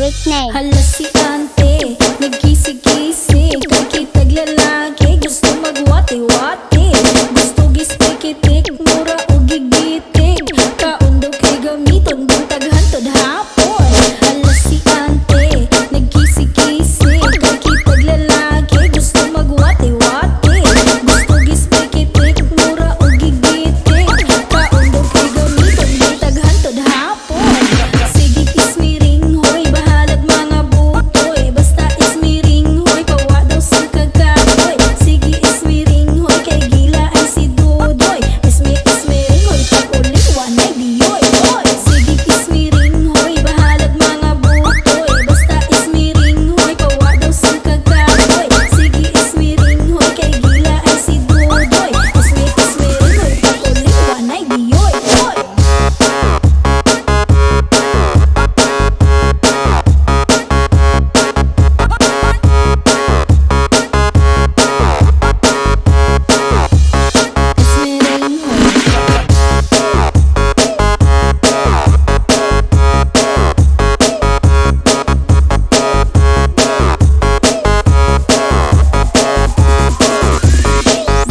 Eric Nate. Hala si ante, nagkisi-kisi, kakitag lalaki, gusto magwati-wati, gusto gispikitik, mura o gigitik, kaundo kay gamiton, buntag hantod hapon. Hala si ante, nagkisi-kisi, kakitag lalaki, gusto magwati-wati, gusto gispikitik, mura o gigitik, kaundo kay gamiton, buntag hantod hapon. Sige ismiring hoy, bahalag mga butoy, basta ismiring hoy, pawa daw sa kagapoy. Sige ismiring hoy, kay gila ay si Dudoy, ismiring hoy, pag ulit wanay diyoy. Hoy, sige ismiring hoy, bahalag mga butoy, basta ismiring hoy, pawa daw sa kagapoy. Sige ismiring hoy, kay gila ay si Dudoy, ismiring hoy, pag ulit wanay diyoy. Hoy.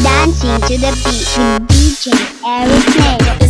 Dancing to the beat with DJ Eric Nate.